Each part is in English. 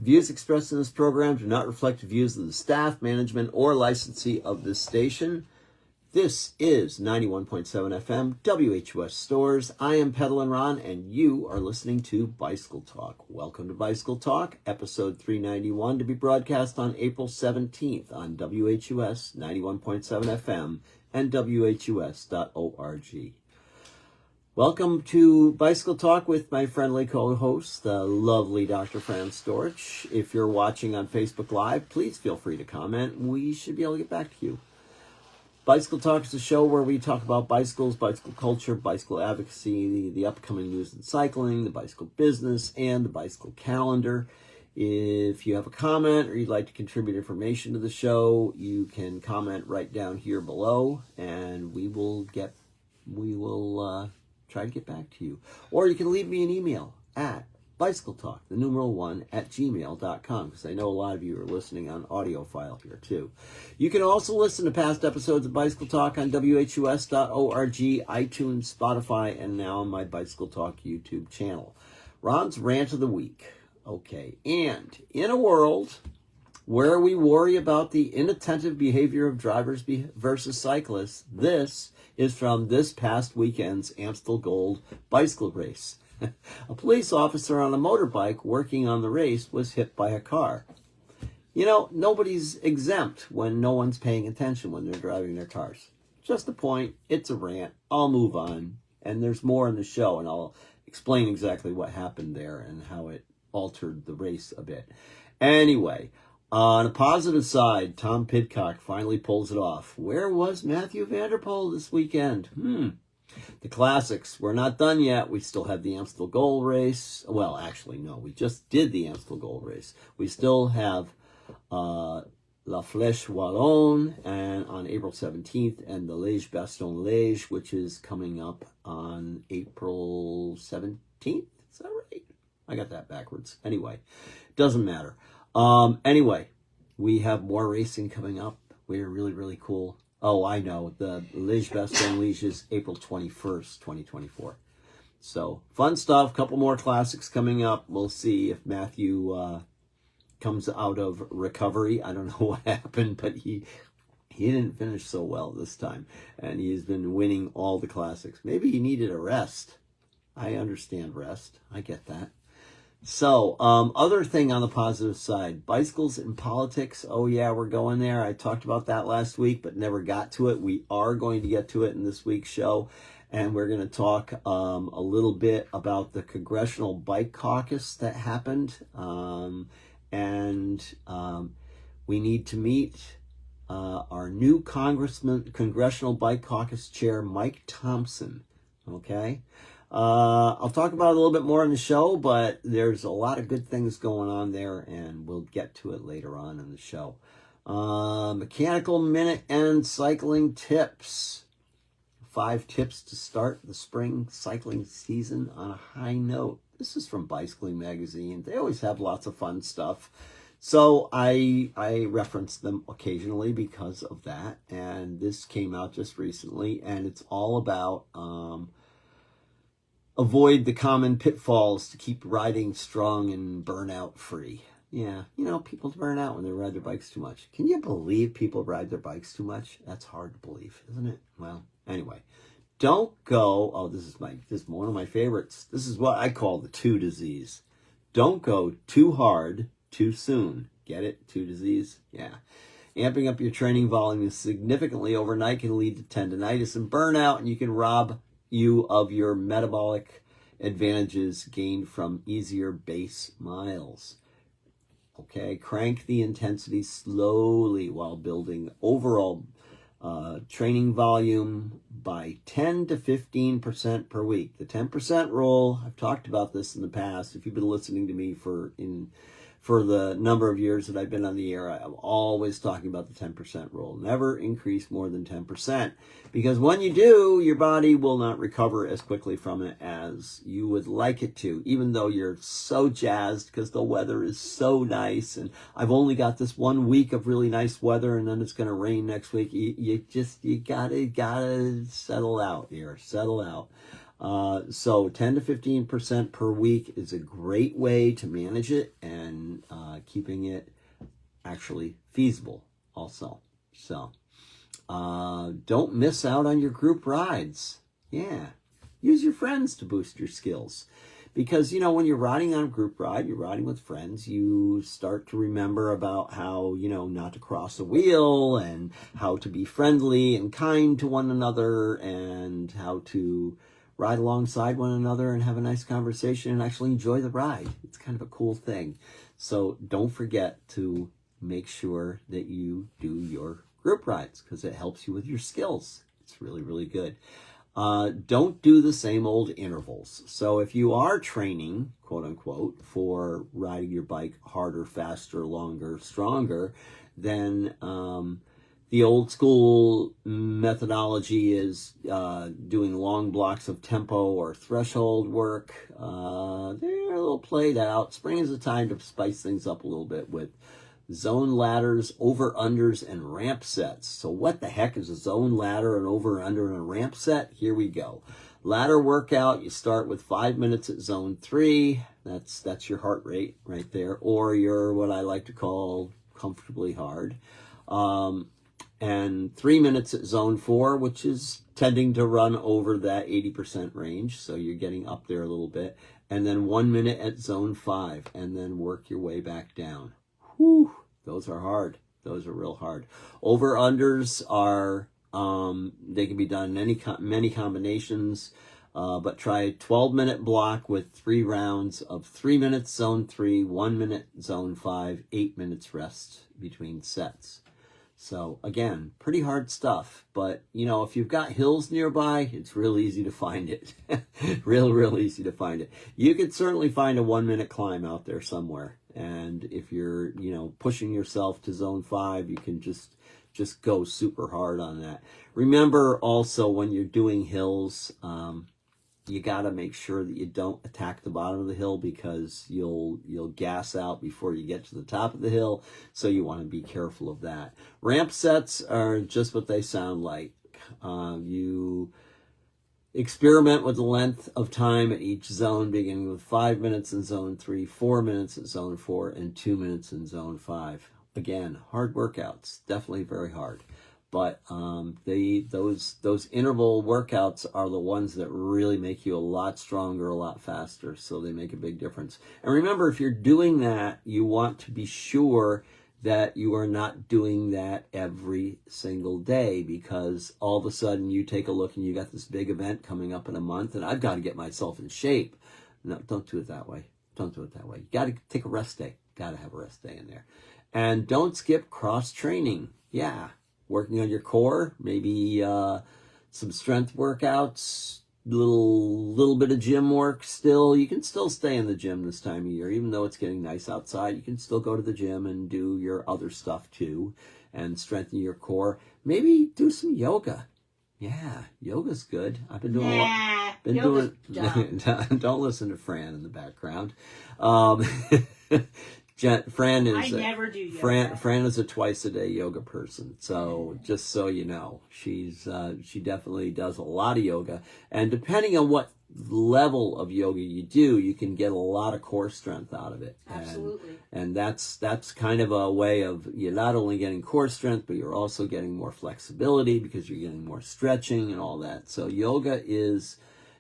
The views expressed in this program do not reflect the views of the staff, management, or licensee of this station. This is 91.7 FM, WHUS Stores. I am Peddlin' Ron, and you are listening to Bicycle Talk. Welcome to Bicycle Talk, episode 391, to be broadcast on April 17th on WHUS 91.7 FM and WHUS.org. Welcome to Bicycle Talk with my friendly co-host, the lovely Dr. Fran Storch. If you're watching on Facebook Live, please feel free to comment. We should be able to get back to you. Bicycle Talk is a show where we talk about bicycles, bicycle culture, bicycle advocacy, the upcoming news in cycling, the bicycle business, and the bicycle calendar. If you have a comment or you'd like to contribute information to the show, you can comment right down here below, and we will try to get back to you. Or you can leave me an email at bicycletalk1@gmail.com, because I know a lot of you are listening on audio file here too. You can also listen to past episodes of Bicycle Talk on WHUS.org, iTunes, Spotify, and now on my Bicycle Talk YouTube channel. Ron's Rant of the Week. Okay, and in a world where we worry about the inattentive behavior of drivers versus cyclists, this is from this past weekend's Amstel Gold bicycle race. A police officer on a motorbike working on the race was hit by a car. You know, nobody's exempt when no one's paying attention when they're driving their cars. Just a point. It's a rant. I'll move on. And there's more in the show, and I'll explain exactly what happened there and how it altered the race a bit. Anyway, on a positive side, Tom Pidcock finally pulls it off. Where was Matthew Vanderpool this weekend? The classics, we're not done yet. We still have the Amstel Gold race. Well, actually, no, we just did the Amstel Gold race. We still have La Flèche Wallonne and on April 17th, and the Liège-Bastogne-Liège, which is coming up on April 17th. Is that right? I got that backwards. Anyway, doesn't matter. Anyway, we have more racing coming up. We're really, really cool. Oh, I know. The Liège-Bastogne-Liège is April 21st, 2024. So, fun stuff. Couple more classics coming up. We'll see if Matthew comes out of recovery. I don't know what happened, but he didn't finish so well this time. And he's been winning all the classics. Maybe he needed a rest. I understand rest. I get that. So, other thing on the positive side, bicycles in politics. Oh yeah, we're going there. I talked about that last week, but never got to it. We are going to get to it in this week's show. And we're going to talk a little bit about the Congressional Bike Caucus that happened. We need to meet our new Congressional Bike Caucus chair, Mike Thompson. Okay? I'll talk about it a little bit more in the show, but there's a lot of good things going on there, and we'll get to it later on in the show. Mechanical Minute and cycling tips. 5 tips to start the spring cycling season on a high note. This is from Bicycling Magazine. They always have lots of fun stuff. So I reference them occasionally because of that, and this came out just recently, and it's all about avoid the common pitfalls to keep riding strong and burnout free. Yeah, you know, people burn out when they ride their bikes too much. Can you believe people ride their bikes too much? That's hard to believe, isn't it? Well, anyway, don't go. Oh, this is one of my favorites. This is what I call the 2 disease. Don't go too hard too soon. Get it? 2 disease? Yeah. Amping up your training volume significantly overnight can lead to tendinitis and burnout, and you can rob you of your metabolic advantages gained from easier base miles. Okay, crank the intensity slowly while building overall training volume by 10 to 15% per week. The 10% rule, I've talked about this in the past. If you've been listening to me for the number of years that I've been on the air, I'm always talking about the 10% rule. Never increase more than 10%. Because when you do, your body will not recover as quickly from it as you would like it to, even though you're so jazzed because the weather is so nice. And I've only got this 1 week of really nice weather, and then it's going to rain next week. You gotta settle out here. Settle out. So 10 to 15% per week is a great way to manage it and keeping it actually feasible also. So don't miss out on your group rides. Yeah, use your friends to boost your skills. Because, when you're riding on a group ride, you're riding with friends, you start to remember about how, not to cross a wheel, and how to be friendly and kind to one another, and how to ride alongside one another and have a nice conversation and actually enjoy the ride. It's kind of a cool thing. So don't forget to make sure that you do your group rides, because it helps you with your skills. It's really, really good. Don't do the same old intervals. So if you are training, quote unquote, for riding your bike harder, faster, longer, stronger, then the old school methodology is doing long blocks of tempo or threshold work. They're a little played out. Spring is a time to spice things up a little bit with zone ladders, over-unders, and ramp sets. So what the heck is a zone ladder, an over-under, and a ramp set? Here we go. Ladder workout, you start with 5 minutes at zone 3. That's your heart rate right there, or your, what I like to call, comfortably hard. And 3 minutes at zone 4, which is tending to run over that 80% range, so you're getting up there a little bit. And then 1 minute at zone 5, and then work your way back down. Whew, those are hard. Those are real hard. Over-unders are, they can be done in many combinations, but try a 12-minute block with 3 rounds of 3 minutes zone 3, 1 minute zone 5, 8 minutes rest between sets. So again, pretty hard stuff, but if you've got hills nearby, it's real easy to find it. real easy to find it. You could certainly find a 1 minute climb out there somewhere. And if you're, pushing yourself to zone 5, you can just go super hard on that. Remember also, when you're doing hills, you got to make sure that you don't attack the bottom of the hill, because you'll gas out before you get to the top of the hill. So you want to be careful of that. Ramp sets are just what they sound like. You experiment with the length of time at each zone, beginning with 5 minutes in zone 3, 4 minutes in zone 4, and 2 minutes in zone 5. Again, hard workouts, definitely very hard. But those interval workouts are the ones that really make you a lot stronger, a lot faster. So they make a big difference. And remember, if you're doing that, you want to be sure that you are not doing that every single day, because all of a sudden you take a look and you got this big event coming up in a month, and I've got to get myself in shape. No, don't do it that way. Don't do it that way. You got to take a rest day. Got to have a rest day in there. And don't skip cross training. Yeah. Working on your core, maybe some strength workouts, little bit of gym work still. You can still stay in the gym this time of year, even though it's getting nice outside. You can still go to the gym and do your other stuff too, and strengthen your core. Maybe do some yoga. Yeah, yoga's good. I've been doing Don't listen to Fran in the background. Fran is I never do yoga. Fran is a twice-a-day yoga person. So just so you know, she definitely does a lot of yoga. And depending on what level of yoga you do, you can get a lot of core strength out of it. Absolutely. And that's kind of a way of you're not only getting core strength, but you're also getting more flexibility, because you're getting more stretching and all that. So yoga is,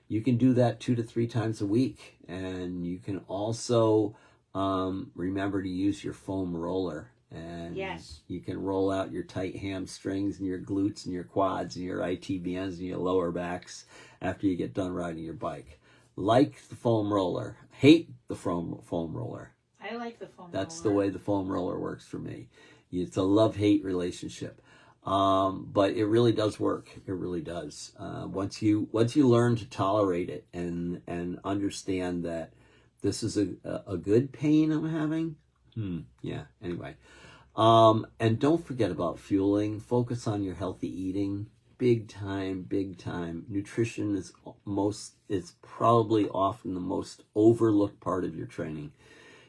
you can do that 2 to 3 times a week. And you can also remember to use your foam roller, and yes, you can roll out your tight hamstrings and your glutes and your quads and your ITBNs and your lower backs after you get done riding your bike. Like the foam roller. Hate the foam roller. I like the foam roller. That's the way the foam roller works for me. It's a love-hate relationship. But it really does work. It really does. Once you learn to tolerate it and understand that this is a good pain I'm having. Yeah, anyway. And don't forget about fueling. Focus on your healthy eating. Big time. Nutrition is probably often the most overlooked part of your training.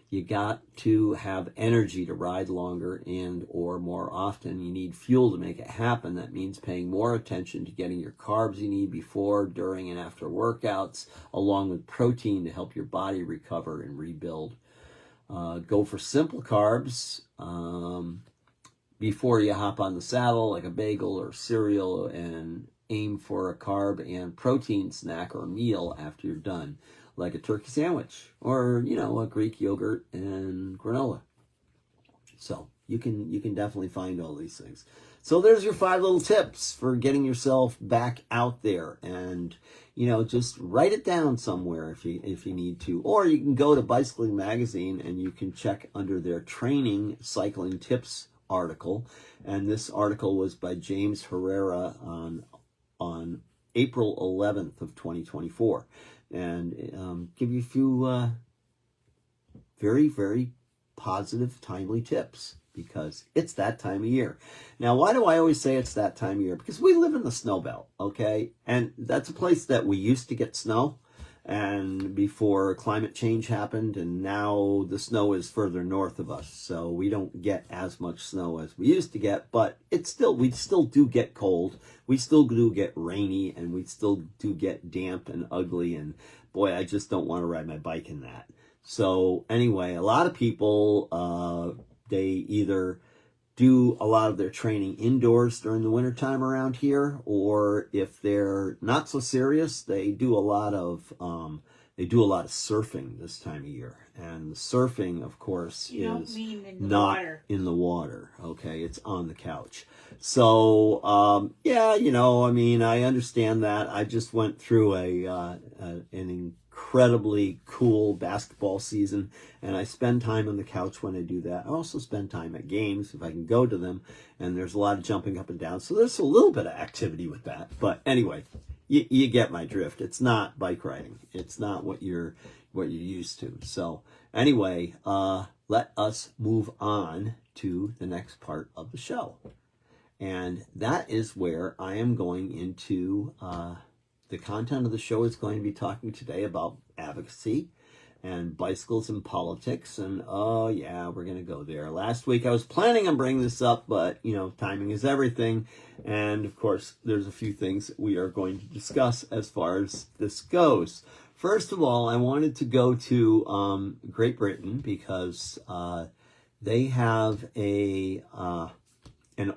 You got to have energy to ride longer and or more often. You need fuel to make it happen. That means paying more attention to getting your carbs you need before, during, and after workouts, along with protein to help your body recover and rebuild. Go for simple carbs before you hop on the saddle, like a bagel or cereal, and aim for a carb and protein snack or meal after you're done, like a turkey sandwich or, a Greek yogurt and granola. So you can definitely find all these things. So there's your 5 little tips for getting yourself back out there, and just write it down somewhere if you need to, or you can go to Bicycling Magazine and you can check under their training cycling tips article. And this article was by James Herrera on April 11th of 2024, and give you a few very, very positive, timely tips, because it's that time of year. Now, why do I always say it's that time of year? Because we live in the snow belt, okay? And that's a place that we used to get snow, and before climate change happened, and now the snow is further north of us, so we don't get as much snow as we used to get, but we still do get cold, we still do get rainy, and we still do get damp and ugly, and boy, I just don't want to ride my bike in that. So anyway, a lot of people, they either do a lot of their training indoors during the wintertime around here, or if they're not so serious, they do a lot of surfing this time of year. And the surfing, of course, is not in the water. Okay, it's on the couch. So I understand that. I just went through an incredibly cool basketball season, and I spend time on the couch when I do that. I also spend time at games if I can go to them, and there's a lot of jumping up and down, so there's a little bit of activity with that. But anyway, you get my drift. It's not bike riding. It's not what you're used to. So anyway, let us move on to the next part of the show, and that is where I am going into the content of the show. Is going to be talking today about advocacy and bicycles and politics, and we're going to go there. Last week I was planning on bringing this up, but timing is everything, and of course there's a few things that we are going to discuss as far as this goes. First of all, I wanted to go to Great Britain, because they have an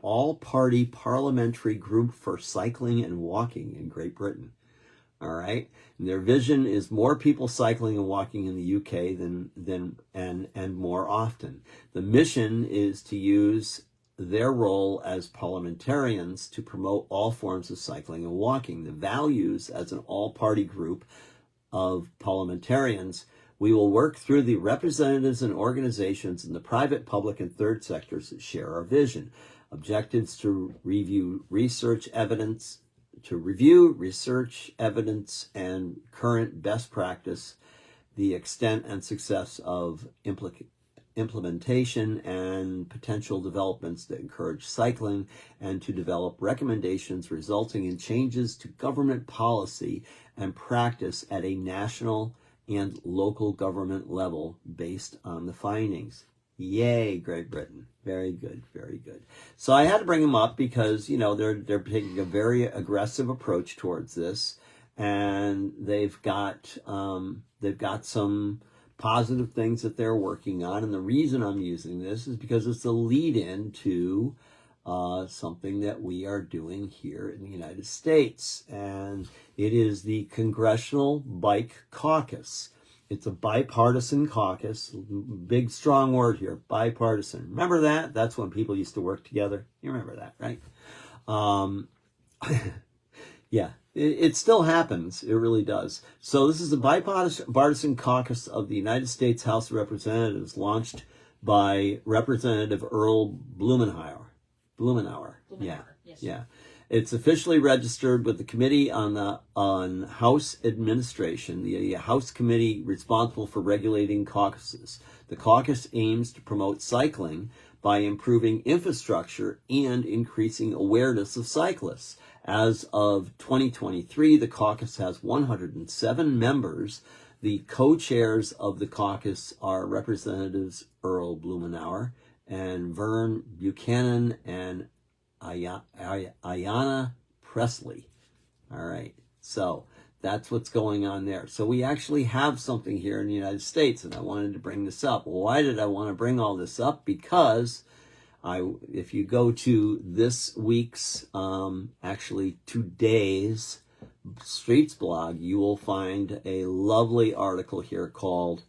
all-party parliamentary group for cycling and walking in Great Britain. All right. And their vision is more people cycling and walking in the UK and more often. The mission is to use their role as parliamentarians to promote all forms of cycling and walking. The values as an all-party group of parliamentarians: we will work through the representatives and organizations in the private, public, and third sectors that share our vision. Objectives: to review research evidence and current best practice, the extent and success of implementation and potential developments that encourage cycling, and to develop recommendations resulting in changes to government policy and practice at a national and local government level based on the findings. Yay, Great Britain. Very good, very good. So I had to bring them up because, they're taking a very aggressive approach towards this, and they've got some positive things that they're working on. And the reason I'm using this is because it's a lead-in to something that we are doing here in the United States, and it is the Congressional Bike Caucus. It's a bipartisan caucus. Big, strong word here, bipartisan. Remember that? That's when people used to work together. You remember that, right? Yeah, it still happens. It really does. So this is the bipartisan caucus of the United States House of Representatives, launched by Representative Earl Blumenauer. Yeah. Yes. Yeah. It's officially registered with the Committee on House Administration, the House committee responsible for regulating caucuses. The caucus aims to promote cycling by improving infrastructure and increasing awareness of cyclists. As of 2023, the caucus has 107 members. The co-chairs of the caucus are Representatives Earl Blumenauer and Vern Buchanan and Ayanna Pressley. All right. So That's what's going on there. So we actually have something here in the United States, and I wanted to bring this up. Why did I want to bring all this up? Because if you go to this week's, actually today's Streets blog, you will find a lovely article here called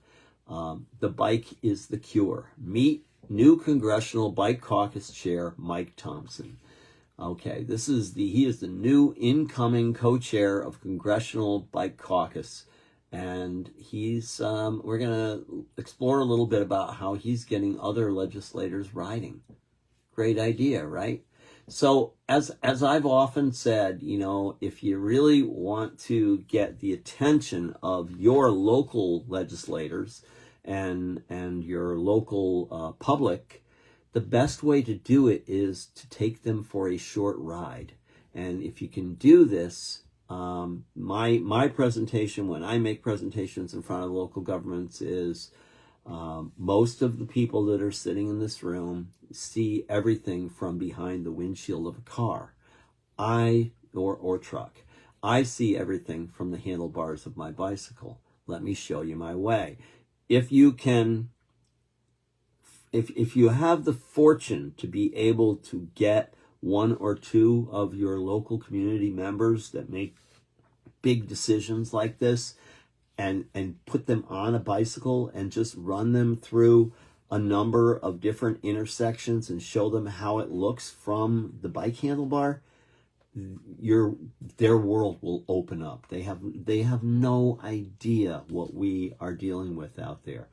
"The Bike is the Cure." Meet new Congressional Bike Caucus Chair Mike Thompson. Okay, he is the new incoming co-chair of Congressional Bike Caucus, and we're gonna explore a little bit about how he's getting other legislators riding. Great idea, right? So as I've often said, if you really want to get the attention of your local legislators and your local public, the best way to do it is to take them for a short ride. And if you can do this, my presentation, when I make presentations in front of local governments, is most of the people that are sitting in this room see everything from behind the windshield of a car or truck. I see everything from the handlebars of my bicycle. Let me show you my way. If you have the fortune to be able to get one or two of your local community members that make big decisions like this and put them on a bicycle and just run them through a number of different intersections and show them how it looks from the bike handlebar, their world will open up. They have no idea what we are dealing with out there.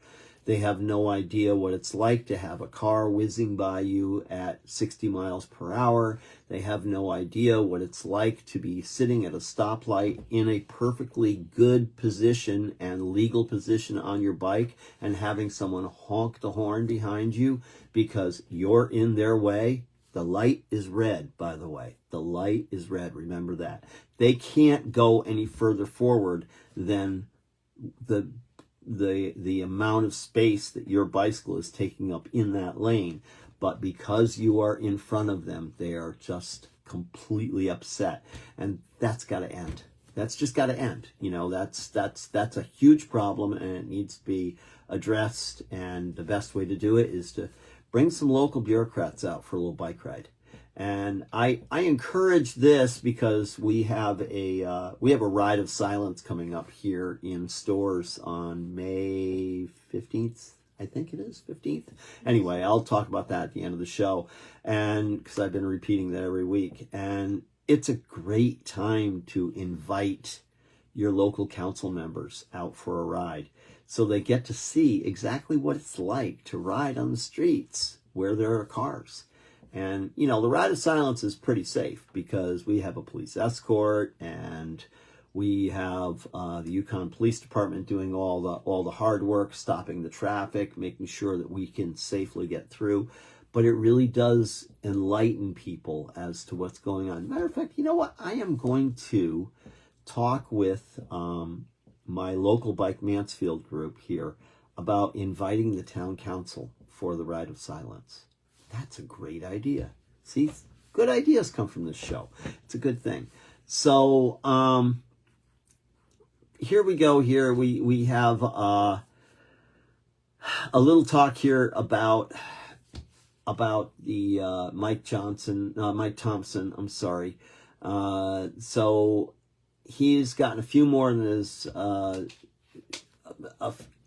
They have no idea what it's like to have a car whizzing by you at 60 miles per hour. They have no idea what it's like to be sitting at a stoplight in a perfectly good position and legal position on your bike and having someone honk the horn behind you because you're in their way. The light is red, by the way. The light is red. Remember that. They can't go any further forward than the amount of space that your bicycle is taking up in that lane. But because you are in front of them, they are just completely upset. And that's got to end. That's just got to end. That's a huge problem, and it needs to be addressed. And the best way to do it is to bring some local bureaucrats out for a little bike ride. And I encourage this because we have a ride of silence coming up here in stores on May 15th. I think it is 15th. Anyway, I'll talk about that at the end of the show, and because I've been repeating that every week. And it's a great time to invite your local council members out for a ride so they get to see exactly what it's like to ride on the streets where there are cars. And, the ride of silence is pretty safe because we have a police escort and we have the Yukon Police Department doing all the hard work, stopping the traffic, making sure that we can safely get through. But it really does enlighten people as to what's going on. Matter of fact, you know what? I am going to talk with my local Bike Mansfield group here about inviting the town council for the ride of silence. That's a great idea. See, good ideas come from this show. It's a good thing. So here we go. Here we have a little talk here about the Mike Thompson. I'm sorry. So he's gotten a few more than his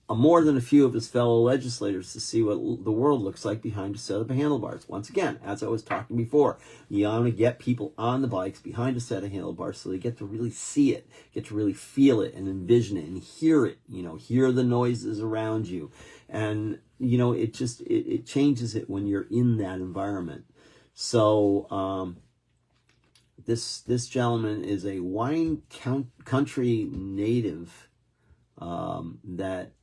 more than a few of his fellow legislators to see what the world looks like behind a set of handlebars. Once again, as I was talking before, you want to get people on the bikes behind a set of handlebars so they get to really see it, get to really feel it and envision it and hear it, hear the noises around you. And, it changes it when you're in that environment. So, this gentleman is a wine country native that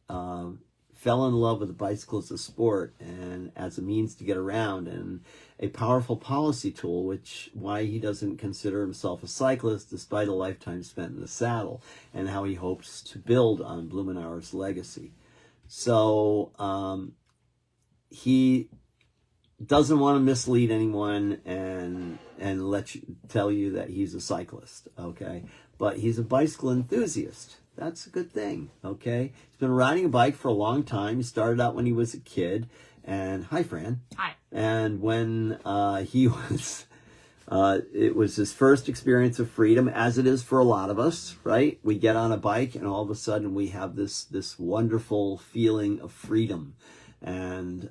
fell in love with the bicycle as a sport and as a means to get around and a powerful policy tool, why he doesn't consider himself a cyclist despite a lifetime spent in the saddle, and how he hopes to build on Blumenauer's legacy. So he doesn't want to mislead anyone and tell you that he's a cyclist, okay? but he's a bicycle enthusiast. That's a good thing, okay? He's been riding a bike for a long time. He started out when he was a kid. And hi, Fran. Hi. And when he was, it was his first experience of freedom, as it is for a lot of us, right? We get on a bike and all of a sudden we have this wonderful feeling of freedom and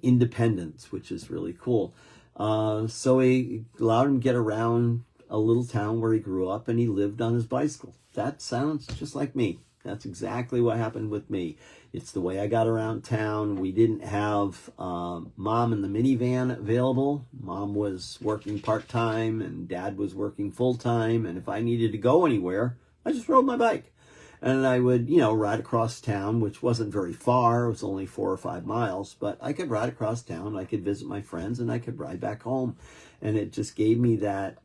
independence, which is really cool. So he allowed him to get around a little town where he grew up, and he lived on his bicycle. That sounds just like me. That's exactly what happened with me. It's the way I got around town. We didn't have Mom in the minivan available. Mom was working part-time and Dad was working full-time. And if I needed to go anywhere, I just rode my bike. And I would, ride across town, which wasn't very far. It was only 4 or 5 miles. But I could ride across town. I could visit my friends and I could ride back home. And it just gave me that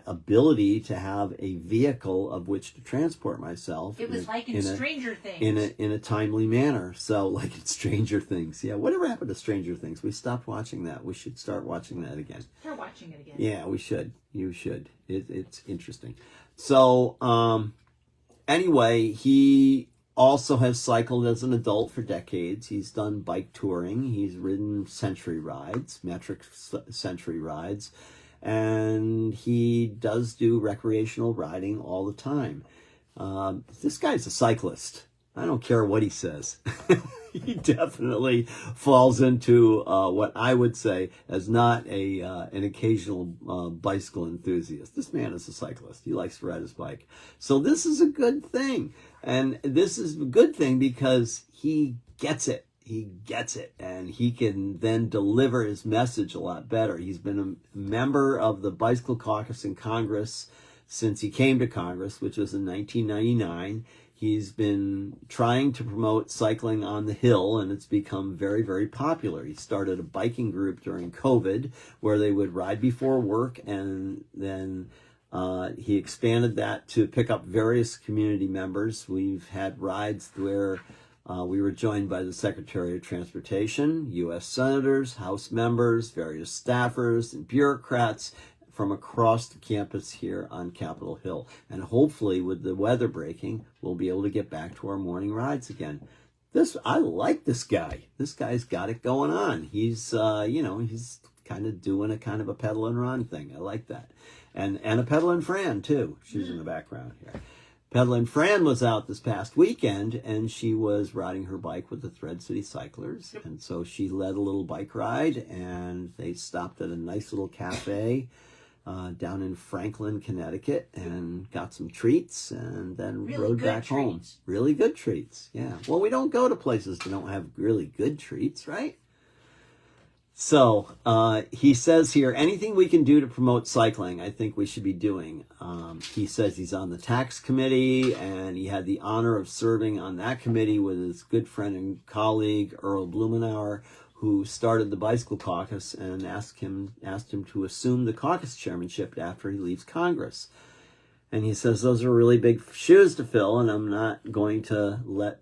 ability to have a vehicle of which to transport myself. It was like in Stranger Things. In a timely manner. So like in Stranger Things. Yeah, whatever happened to Stranger Things? We stopped watching that. We should start watching that again. Start watching it again. Yeah, we should. You should. It's interesting. So anyway, he also has cycled as an adult for decades. He's done bike touring. He's ridden century rides, metric century rides. And he does do recreational riding all the time. This guy's a cyclist. I don't care what he says. He definitely falls into what I would say as not an occasional bicycle enthusiast. This man is a cyclist. He likes to ride his bike. So this is a good thing. And this is a good thing because he gets it. He gets it, and he can then deliver his message a lot better. He's been a member of the Bicycle Caucus in Congress since he came to Congress, which was in 1999. He's been trying to promote cycling on the Hill, and it's become very, very popular. He started a biking group during COVID where they would ride before work, and then he expanded that to pick up various community members. We've had rides where we were joined by the Secretary of Transportation, U.S. senators, House members, various staffers, and bureaucrats from across the campus here on Capitol Hill. And hopefully, with the weather breaking, we'll be able to get back to our morning rides again. I like this guy. This guy's got it going on. He's, he's kind of doing a kind of a pedal and run thing. I like that. And a pedalin' Fran, too. She's in the background here. Pedalin' Fran was out this past weekend, and she was riding her bike with the Thread City Cyclers. Yep. And so she led a little bike ride, and they stopped at a nice little cafe down in Franklin, Connecticut, and got some treats, and then rode back home. Really good treats, yeah. Well, we don't go to places that don't have really good treats, right? So he says here, anything we can do to promote cycling, I think we should be doing. He says he's on the tax committee, and he had the honor of serving on that committee with his good friend and colleague, Earl Blumenauer, who started the Bicycle Caucus and asked him to assume the caucus chairmanship after he leaves Congress. And he says those are really big shoes to fill, and I'm not going to let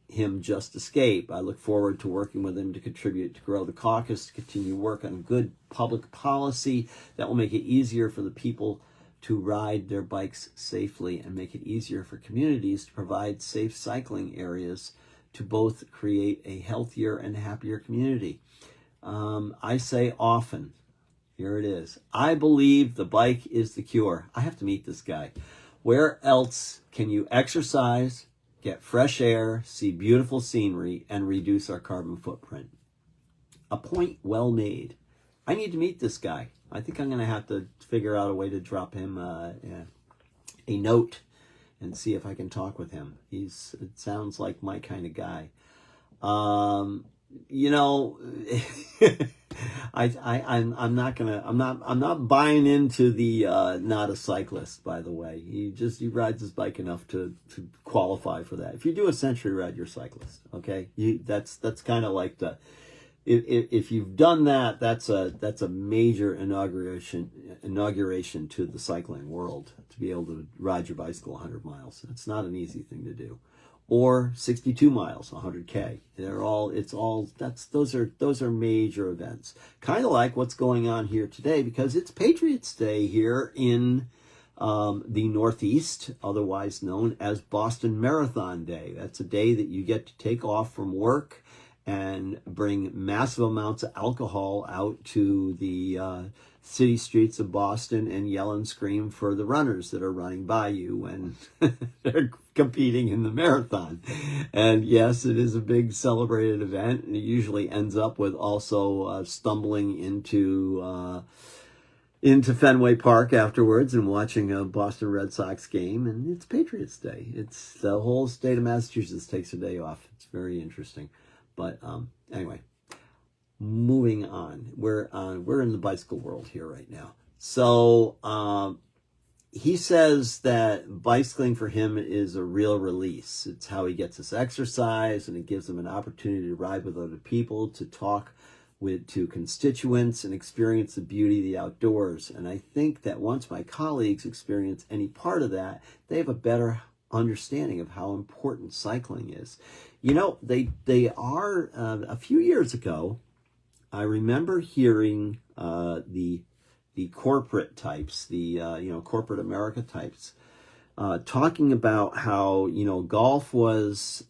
him just escape. I look forward to working with him to contribute to grow the caucus, to continue work on good public policy that will make it easier for the people to ride their bikes safely and make it easier for communities to provide safe cycling areas to both create a healthier and happier community. I say often, here it is, I believe the bike is the cure. I have to meet this guy. Where else can you exercise, get fresh air, see beautiful scenery, and reduce our carbon footprint? A point well made. I need to meet this guy. I think I'm going to have to figure out a way to drop him a note and see if I can talk with him. It sounds like my kind of guy. I'm not buying into the not a cyclist, by the way. He rides his bike enough to qualify for that. If you do a century ride, you're a cyclist, okay? That's kind of like if you've done that, that's a major inauguration to the cycling world, to be able to ride your bicycle 100 miles. It's not an easy thing to do. Or 62 miles, 100K. Those are major events. Kind of like what's going on here today, because it's Patriots Day here in the Northeast, otherwise known as Boston Marathon Day. That's a day that you get to take off from work and bring massive amounts of alcohol out to the city streets of Boston and yell and scream for the runners that are running by you when they're competing in the marathon. And yes, it is a big celebrated event, and it usually ends up with also stumbling into Fenway Park afterwards and watching a Boston Red Sox game. And it's Patriots Day. It's the whole state of Massachusetts takes a day off. It's very interesting. But anyway, moving on. We're in the bicycle world here right now. So he says that bicycling for him is a real release. It's how he gets his exercise, and it gives him an opportunity to ride with other people, to talk to constituents, and experience the beauty of the outdoors. And I think that once my colleagues experience any part of that, they have a better understanding of how important cycling is. You know, they are, a few years ago, I remember hearing the corporate types, corporate America types, talking about how, golf was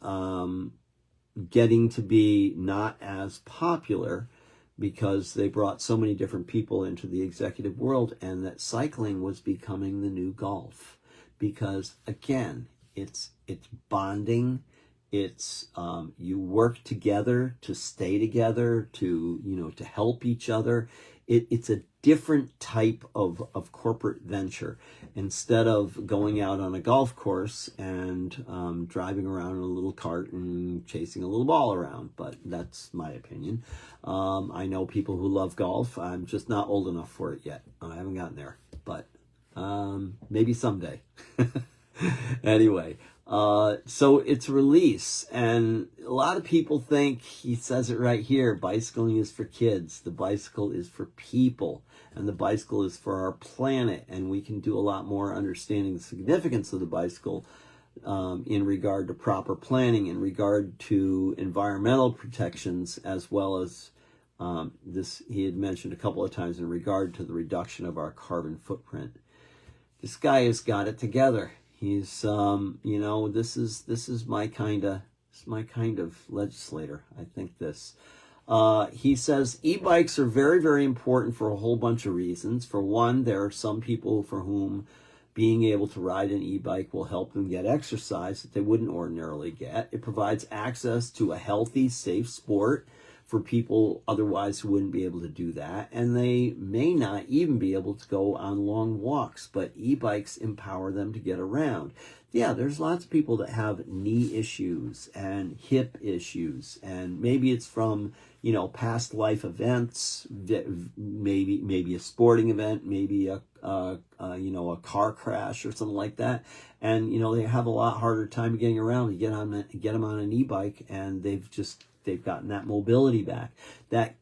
getting to be not as popular because they brought so many different people into the executive world, and that cycling was becoming the new golf. Because again, it's bonding. It's you work together to stay together, to help each other. It's a different type of corporate venture. Instead of going out on a golf course and driving around in a little cart and chasing a little ball around. But that's my opinion. I know people who love golf. I'm just not old enough for it yet. I haven't gotten there, but maybe someday. Anyway, so it's release, and a lot of people think, he says it right here, bicycling is for kids, the bicycle is for people, and the bicycle is for our planet, and we can do a lot more understanding the significance of the bicycle in regard to proper planning, in regard to environmental protections, as well as this he had mentioned a couple of times in regard to the reduction of our carbon footprint. This guy has got it together. He's, this is my kind of legislator. I think this. He says e-bikes are very, very important for a whole bunch of reasons. For one, there are some people for whom being able to ride an e-bike will help them get exercise that they wouldn't ordinarily get. It provides access to a healthy, safe sport for people otherwise who wouldn't be able to do that, and they may not even be able to go on long walks, but e-bikes empower them to get around. Yeah, there's lots of people that have knee issues and hip issues, and maybe it's from past life events, maybe a sporting event, maybe a car crash or something like that, and they have a lot harder time getting around. You get them on an e-bike, and they've gotten that mobility back, that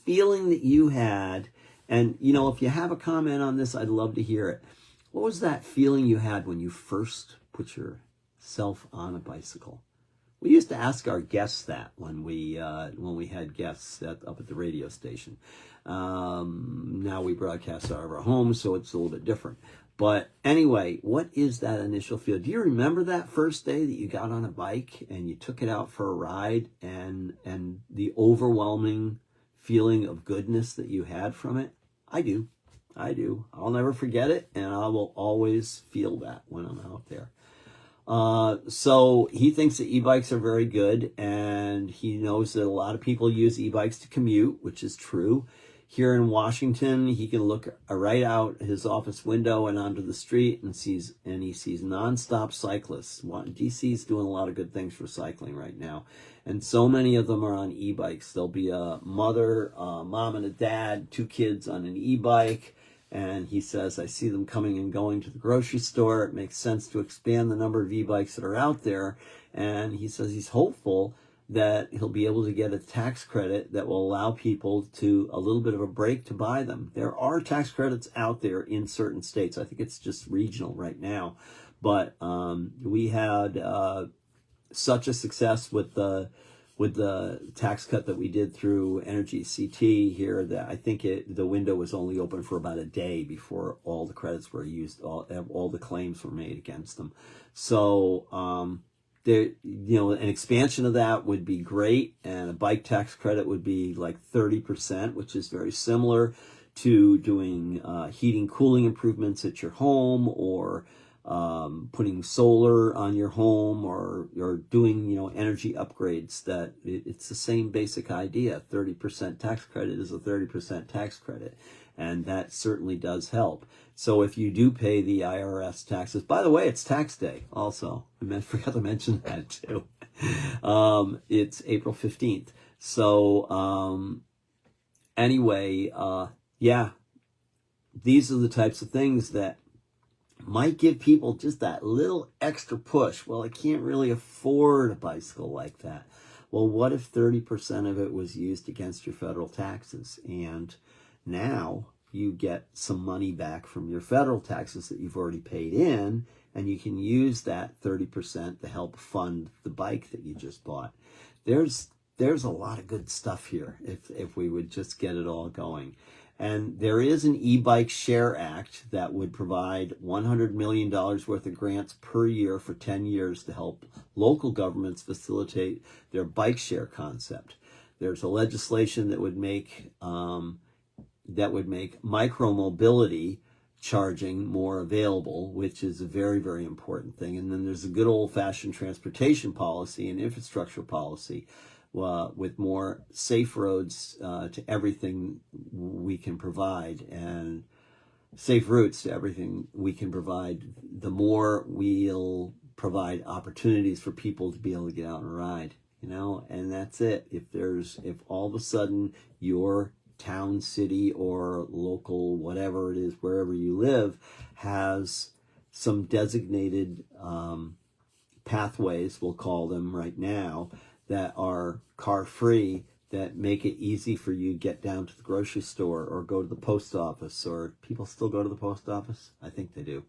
feeling that you had. And if you have a comment on this, I'd love to hear it. What was that feeling you had when you first put yourself on a bicycle? We used to ask our guests that when we had guests up at the radio station. Now we broadcast out of our homes, so it's a little bit different. But anyway, what is that initial feel? Do you remember that first day that you got on a bike and you took it out for a ride, and the overwhelming feeling of goodness that you had from it? I do. I'll never forget it, and I will always feel that when I'm out there. So he thinks that e-bikes are very good, and he knows that a lot of people use e-bikes to commute, which is true. Here in Washington, he can look right out his office window and onto the street and he sees nonstop cyclists. DC is doing a lot of good things for cycling right now, and so many of them are on e-bikes. There'll be a mother, a mom and a dad, 2 kids on an e-bike, and he says, I see them coming and going to the grocery store. It makes sense to expand the number of e-bikes that are out there, and he says he's hopeful that he'll be able to get a tax credit that will allow people to a little bit of a break to buy them. There are tax credits out there in certain states. I think it's just regional right now. But we had such a success with the with the tax cut that we did through Energy CT here, that I think the window was only open for about a day before all the credits were used, all the claims were made against them. So there, an expansion of that would be great, and a bike tax credit would be like 30%, which is very similar to doing heating, cooling improvements at your home, or putting solar on your home, or doing energy upgrades. That it's the same basic idea. 30% tax credit is a 30% tax credit, and that certainly does help. So if you do pay the IRS taxes, by the way, it's tax day also. I forgot to mention that too. It's April 15th. So anyway, yeah, these are the types of things that might give people just that little extra push. Well, I can't really afford a bicycle like that. Well, what if 30% of it was used against your federal taxes? And now you get some money back from your federal taxes that you've already paid in, and you can use that 30% to help fund the bike that you just bought. There's a lot of good stuff here if we would just get it all going. And there is an e-bike share act that would provide $100 million worth of grants per year for 10 years to help local governments facilitate their bike share concept. There's a legislation that would make micro-mobility charging more available, which is a very, very important thing. And then there's a good old-fashioned transportation policy and infrastructure policy with more safe roads to everything we can provide, and safe routes to everything we can provide. The more we'll provide opportunities for people to be able to get out and ride, and that's it. If all of a sudden your town, city, or local, whatever it is, wherever you live, has some designated pathways, we'll call them right now, that are car-free, that make it easy for you to get down to the grocery store or go to the post office. Or people still go to the post office? I think they do.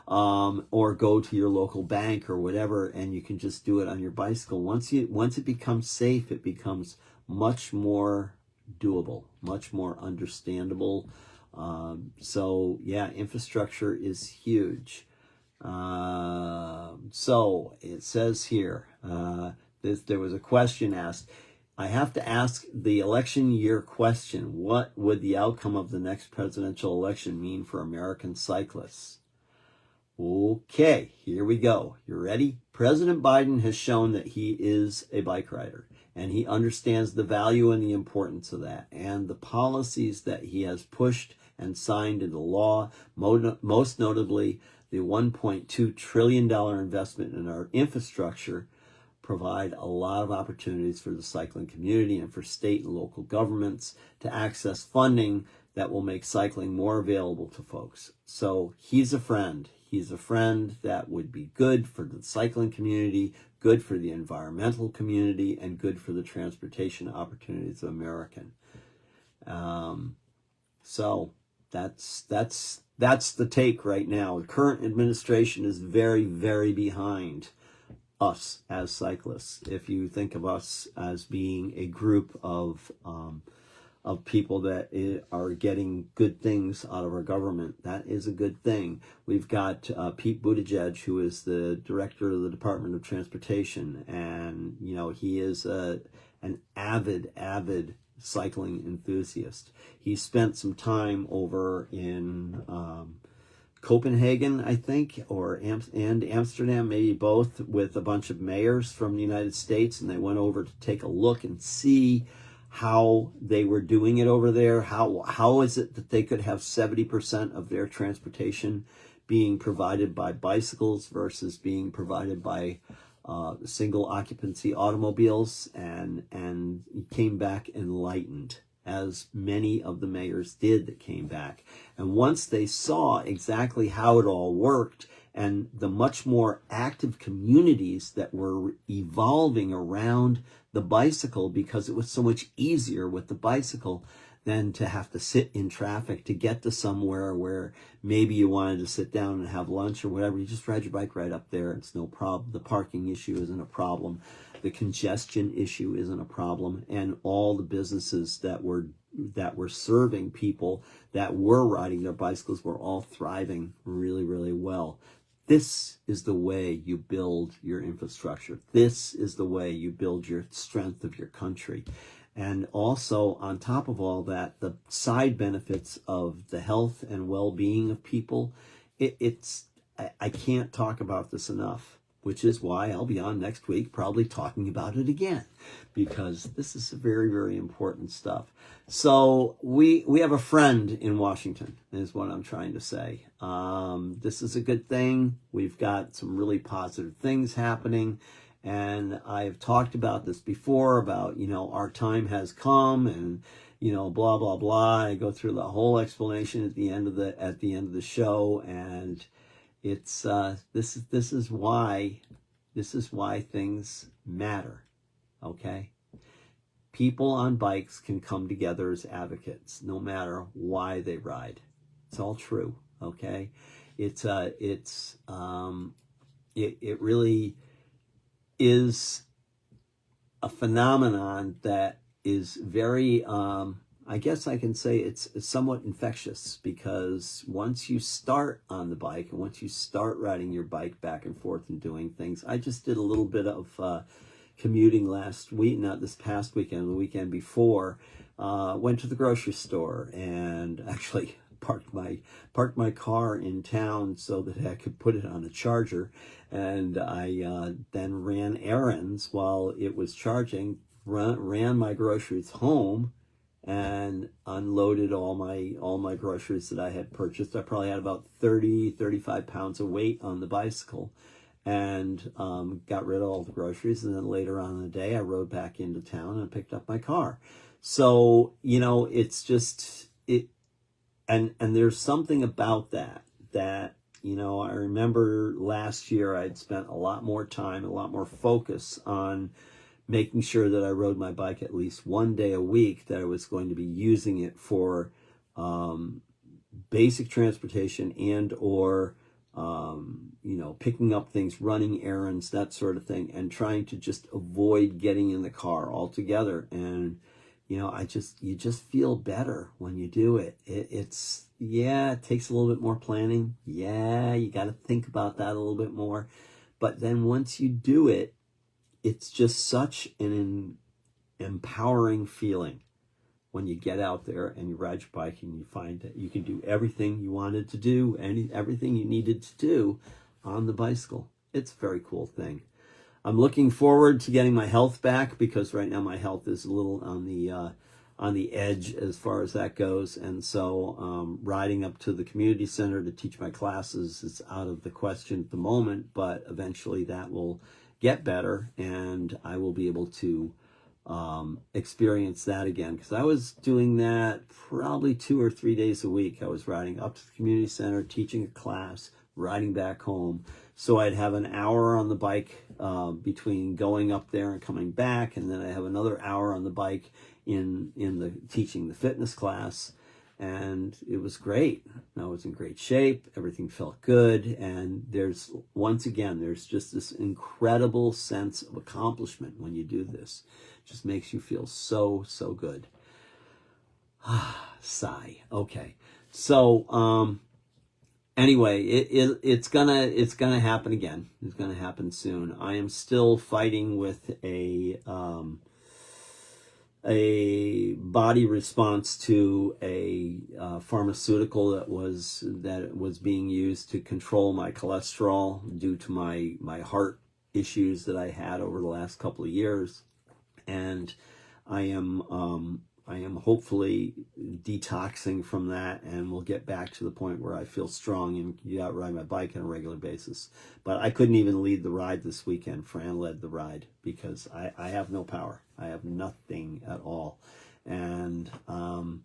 Or go to your local bank or whatever, and you can just do it on your bicycle. Once it becomes safe, it becomes much more doable, much more understandable. So yeah, infrastructure is huge. So it says here, there was a question asked. I have to ask the election year question. What would the outcome of the next presidential election mean for American cyclists? Okay, here we go. You ready? President Biden has shown that he is a bike rider, and he understands the value and the importance of that, and the policies that he has pushed and signed into law, most notably the $1.2 trillion investment in our infrastructure, provide a lot of opportunities for the cycling community and for state and local governments to access funding that will make cycling more available to folks. So he's a friend. He's a friend that would be good for the cycling community, good for the environmental community, and good for the transportation opportunities of American. So that's the take right now. The current administration is very, very behind us as cyclists. If you think of us as being a group of people that are getting good things out of our government, that is a good thing. We've got Pete Buttigieg, who is the director of the Department of Transportation, and he is an avid cycling enthusiast. He spent some time over in Copenhagen, I think, and Amsterdam, maybe both, with a bunch of mayors from the United States, and they went over to take a look and see how they were doing it over there. How is it that they could have 70% of their transportation being provided by bicycles versus being provided by single occupancy automobiles, and came back enlightened, as many of the mayors did that came back. And once they saw exactly how it all worked and the much more active communities that were evolving around the bicycle, because it was so much easier with the bicycle than to have to sit in traffic to get to somewhere where maybe you wanted to sit down and have lunch or whatever. You just ride your bike right up there. It's no problem. The parking issue isn't a problem. The congestion issue isn't a problem, and all the businesses that were serving people that were riding their bicycles were all thriving really, really well. This is the way you build your infrastructure. This is the way you build your strength of your country. And also, on top of all that, the side benefits of the health and well-being of people, I can't talk about this enough, which is why I'll be on next week probably talking about it again, because this is very, very important stuff. So we have a friend in Washington, is what I'm trying to say. This is a good thing. We've got some really positive things happening. And I've talked about this before about, our time has come and, blah, blah, blah. I go through the whole explanation at the end of the show. And it's, this is why things matter. Okay. People on bikes can come together as advocates, no matter why they ride. It's all true. Okay. It really is a phenomenon that is very, I guess I can say it's somewhat infectious, because once you start on the bike and once you start riding your bike back and forth and doing things, I just did a little bit of commuting last week, not this past weekend, the weekend before, went to the grocery store and actually parked my car in town so that I could put it on a charger. And I then ran errands while it was charging, ran my groceries home, and unloaded all my groceries that I had purchased. I probably had about 35 pounds of weight on the bicycle, and got rid of all the groceries. And then later on in the day, I rode back into town and picked up my car. So, it's just, and there's something about that, I remember last year I'd spent a lot more time, a lot more focus on making sure that I rode my bike at least one day a week, that I was going to be using it for basic transportation and or, picking up things, running errands, that sort of thing, and trying to just avoid getting in the car altogether. And you just feel better when you do it. It takes a little bit more planning. Yeah, you got to think about that a little bit more. But then once you do it, it's just such an empowering feeling when you get out there and you ride your bike and you find that you can do everything you wanted to do, everything you needed to do on the bicycle. It's a very cool thing. I'm looking forward to getting my health back, because right now my health is a little on the edge as far as that goes. And so riding up to the community center to teach my classes is out of the question at the moment, but eventually that will get better and I will be able to experience that again, because I was doing that probably 2 or 3 days a week. I was riding up to the community center, teaching a class, riding back home. So I'd have an hour on the bike between going up there and coming back, and then I have another hour on the bike in the teaching the fitness class, and it was great. I was in great shape. Everything felt good, and there's just this incredible sense of accomplishment when you do this. It just makes you feel so good. Sigh. Okay, so anyway, it's gonna happen again. It's gonna happen soon. I am still fighting with a body response to a pharmaceutical that was being used to control my cholesterol due to my heart issues that I had over the last couple of years, and I am hopefully detoxing from that, and we'll get back to the point where I feel strong and get out ride my bike on a regular basis. But I couldn't even lead the ride this weekend. Fran led the ride because I have no power. I have nothing at all. And I'm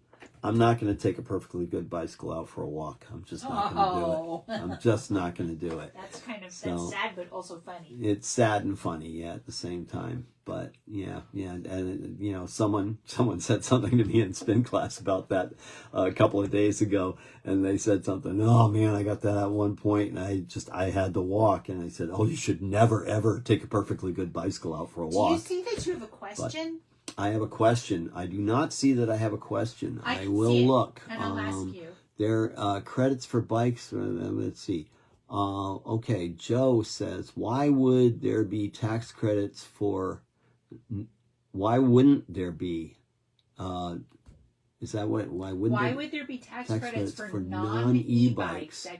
not going to take a perfectly good bicycle out for a walk. I'm just not going to do it. I'm just not going to do it. That's kind That's sad, but also funny. It's sad and funny, at the same time. But yeah, and someone said something to me in spin class about that a couple of days ago, and they said something. Oh man, I got that at one point, and I had to walk, and I said, oh, you should never ever take a perfectly good bicycle out for a walk. Do you see that you have a question? But I have a question. I do not see that I have a question. I will look. And I'll ask you. There are credits for bikes. Let's see. Okay, Joe says, why would there be tax credits for? Why wouldn't there be? Is that what? Why would there be tax credits for non-e-bikes that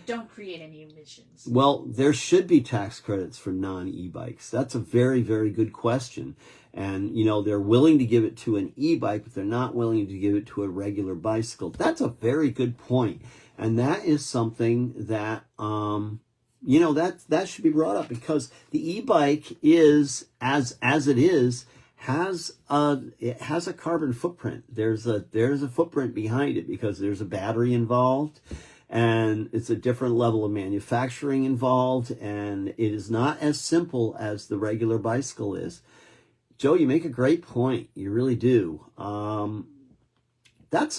don't create any emissions? Well, there should be tax credits for non-e-bikes. That's a very, very good question. And, they're willing to give it to an e-bike, but they're not willing to give it to a regular bicycle. That's a very good point. And that is something that, that should be brought up, because the e-bike is, as it is, has a carbon footprint. There's a footprint behind it, because there's a battery involved, and it's a different level of manufacturing involved, and it is not as simple as the regular bicycle is. Joe, you make a great point. You really do.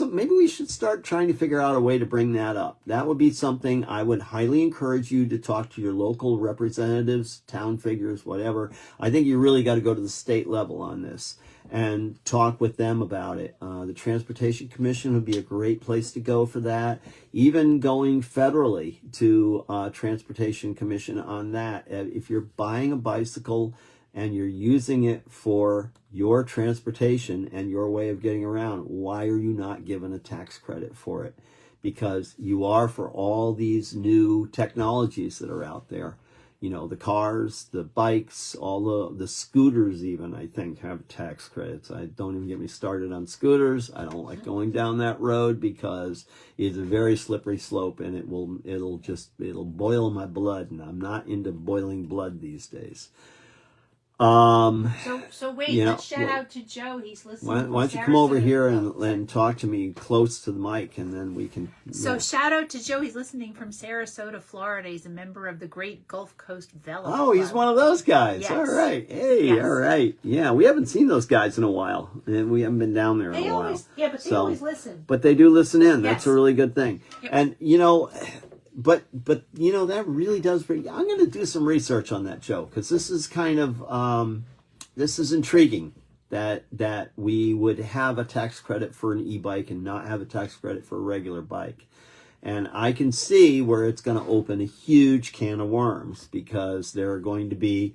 Maybe we should start trying to figure out a way to bring that up. That would be something I would highly encourage you to talk to your local representatives, town figures, whatever. I think you really got to go to the state level on this and talk with them about it. The Transportation Commission would be a great place to go for that. Even going federally to Transportation Commission on that. If you're buying a bicycle and you're using it for your transportation and your way of getting around, why are you not given a tax credit for it? Because you are for all these new technologies that are out there. The cars, the bikes, all the scooters even, I think, have tax credits. I don't even get me started on scooters. I don't like going down that road because it's a very slippery slope, and it'll boil my blood, and I'm not into boiling blood these days. So wait, let's shout out to Joe. He's listening. Why don't you come over here and talk to me close to the mic, and then we can. So shout out to Joe. He's listening from Sarasota, Florida. He's a member of the Great Gulf Coast Velo Club. He's one of those guys. Yes. All right. Hey, yes. All right. Yeah, we haven't seen those guys in a while, and we haven't been down there in a while. But they always listen. But they do listen in. Yes. That's a really good thing. Yep. And But that really does bring. I'm going to do some research on that, Joe, because this is kind of this is intriguing that we would have a tax credit for an e-bike and not have a tax credit for a regular bike. And I can see where it's going to open a huge can of worms, because there are going to be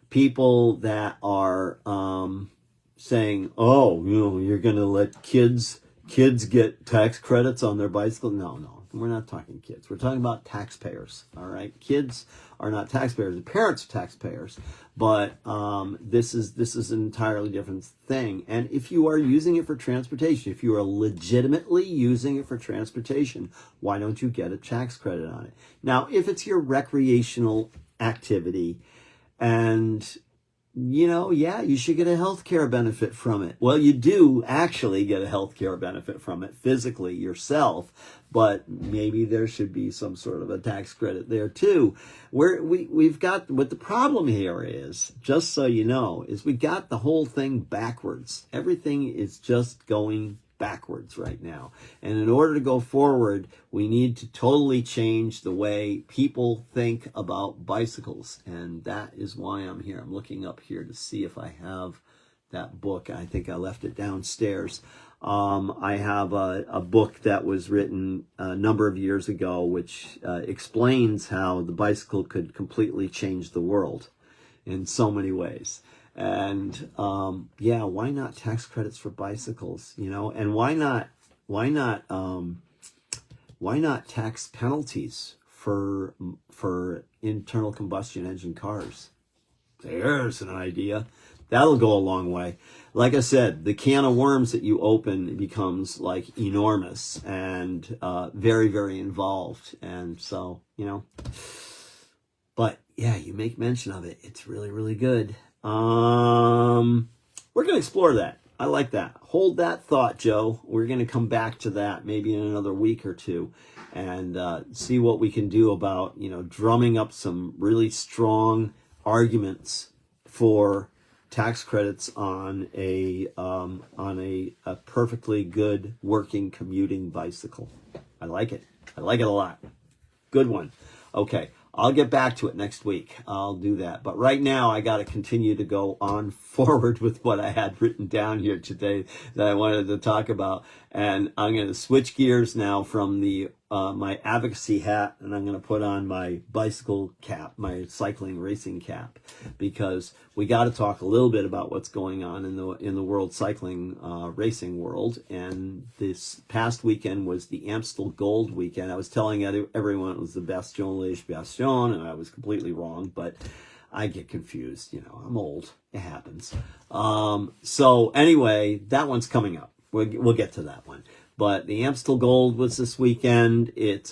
people that are saying, "Oh, you're going to let kids get tax credits on their bicycle." No. We're not talking kids. We're talking about taxpayers, all right? Kids are not taxpayers. The parents are taxpayers. But this is an entirely different thing. And if you are using it for transportation, if you are legitimately using it for transportation, why don't you get a tax credit on it? Now, if it's your recreational activity and you should get a health care benefit from it. Well, you do actually get a health care benefit from it physically yourself, but maybe there should be some sort of a tax credit there too. We've got, what the problem here is, just so you know, is we got the whole thing backwards. Everything is just going backwards right now. And in order to go forward, we need to totally change the way people think about bicycles. And that is why I'm here. I'm looking up here to see if I have that book. I think I left it downstairs. I have a book that was written a number of years ago, which explains how the bicycle could completely change the world in so many ways. And why not tax credits for bicycles? And why not tax penalties for internal combustion engine cars? There's an idea. That'll go a long way. Like I said, the can of worms that you open becomes like enormous and very, very involved. And so, but yeah, you make mention of it. It's really, really good. We're going to explore that. I like that. Hold that thought, Joe. We're going to come back to that maybe in another week or two. and see what we can do about, drumming up some really strong arguments for tax credits on a perfectly good working commuting bicycle. I like it. I like it a lot. Good one. Okay, I'll get back to it next week. I'll do that. But right now, I got to continue to go on forward with what I had written down here today that I wanted to talk about. And I'm going to switch gears now from the my advocacy hat, and I'm going to put on my bicycle cap, my cycling racing cap, because we got to talk a little bit about what's going on in the world cycling racing world. And this past weekend was the Amstel Gold Weekend. I was telling everyone it was the Bastion Bastion, and I was completely wrong, but I get confused. I'm old. It happens. So anyway, that one's coming up. We'll get to that one. But the Amstel Gold was this weekend. It's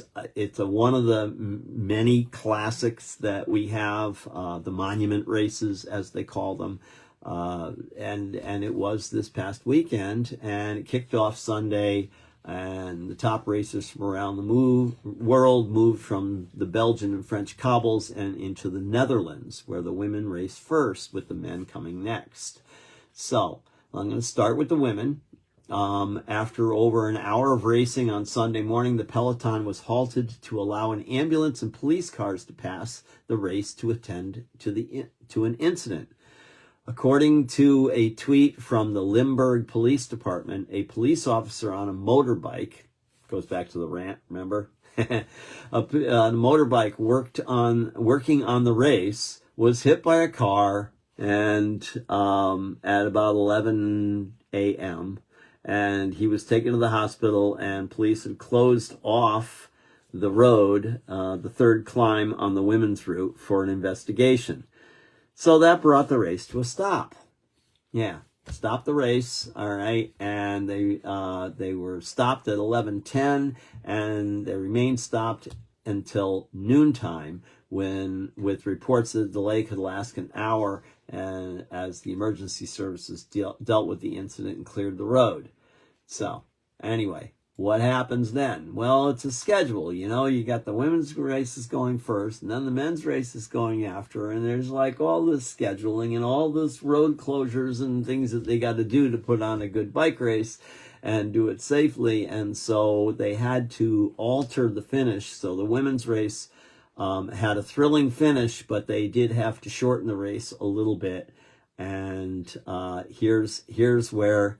one of the many classics that we have, the monument races, as they call them. And it was this past weekend, and it kicked off Sunday, and the top racers from around the world moved from the Belgian and French cobbles and into the Netherlands, where the women raced first, with the men coming next. So I'm going to start with the women. After over an hour of racing on Sunday morning, the peloton was halted to allow an ambulance and police cars to pass the race to attend to an incident. According to a tweet from the Limburg Police Department, a police officer on a motorbike, goes back to the rant, remember? A motorbike working on the race was hit by a car and at about 11 a.m., and he was taken to the hospital, and police had closed off the road, the third climb on the women's route, for an investigation. So that brought the race to a stop. Yeah, stopped the race, all right, and they were stopped at 11:10, and they remained stopped until noontime, with reports that the delay could last an hour, and as the emergency services dealt with the incident and cleared the road. So anyway, what happens then? Well, it's a schedule. You got the women's races going first, and then the men's races going after, and there's like all this scheduling and all this road closures and things that they got to do to put on a good bike race and do it safely. And so they had to alter the finish. So the women's race had a thrilling finish, but they did have to shorten the race a little bit. And here's where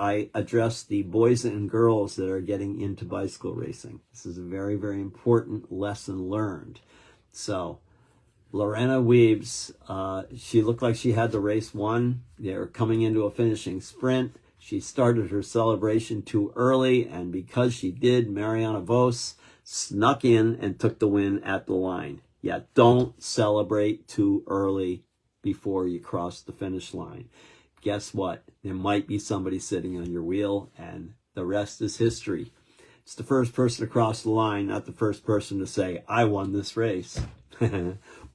I address the boys and girls that are getting into bicycle racing. This is a very, very important lesson learned. So Lorena Weebs, she looked like she had the race won. They're coming into a finishing sprint. She started her celebration too early, and because she did, Mariana Vos snuck in and took the win at the line. Yeah, don't celebrate too early before you cross the finish line. Guess what? There might be somebody sitting on your wheel, and the rest is history. It's the first person to cross the line, not the first person to say, I won this race.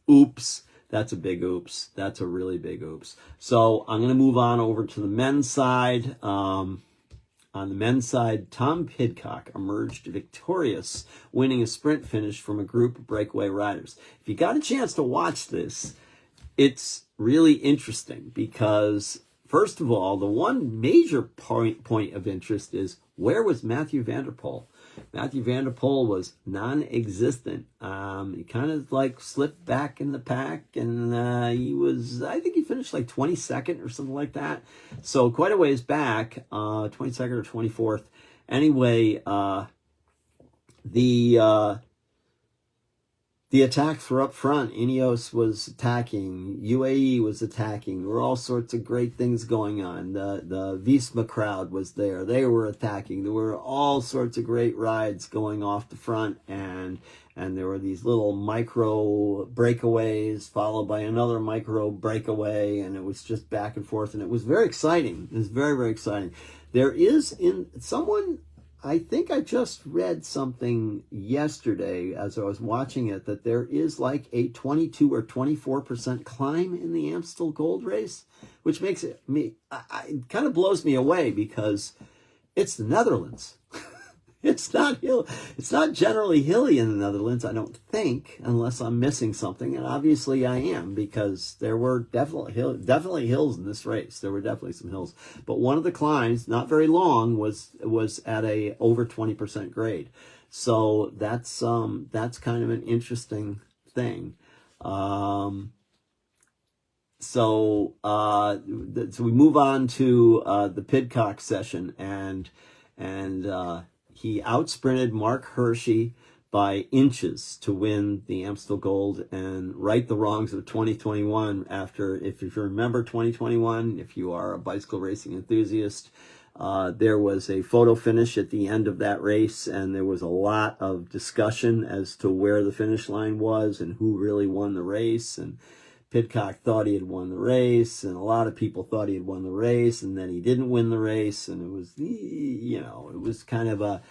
Oops. That's a big oops. That's a really big oops. So I'm going to move on over to the men's side. On the men's side, Tom Pidcock emerged victorious, winning a sprint finish from a group of breakaway riders. If you got a chance to watch this, it's really interesting because, first of all, the one major point of interest is, where was Mathieu van der Poel? Mathieu van der Poel was non-existent. He kind of like slipped back in the pack, and I think he finished like 22nd or something like that. So quite a ways back, 22nd or 24th. Anyway, the attacks were up front. Ineos was attacking. UAE was attacking. There were all sorts of great things going on. The Visma crowd was there. They were attacking. There were all sorts of great rides going off the front, and there were these little micro breakaways followed by another micro breakaway, and it was just back and forth, and it was very exciting. It was very, very exciting. I think I just read something yesterday as I was watching it, that there is like a 22 or 24% climb in the Amstel Gold race, which makes it kind of blows me away, because it's the Netherlands. It's not hill. It's not generally hilly in the Netherlands, I don't think, unless I'm missing something. And obviously I am, because there were definitely hills in this race. There were definitely some hills. But one of the climbs, not very long, was at a over 20% grade. So that's kind of an interesting thing. So we move on to the Pidcock session, and he outsprinted Mark Hershey by inches to win the Amstel Gold and right the wrongs of 2021. After, if you remember 2021, if you are a bicycle racing enthusiast, there was a photo finish at the end of that race, and there was a lot of discussion as to where the finish line was and who really won the race. And Pidcock thought he had won the race, and a lot of people thought he had won the race, and then he didn't win the race, and it was, it was kind of a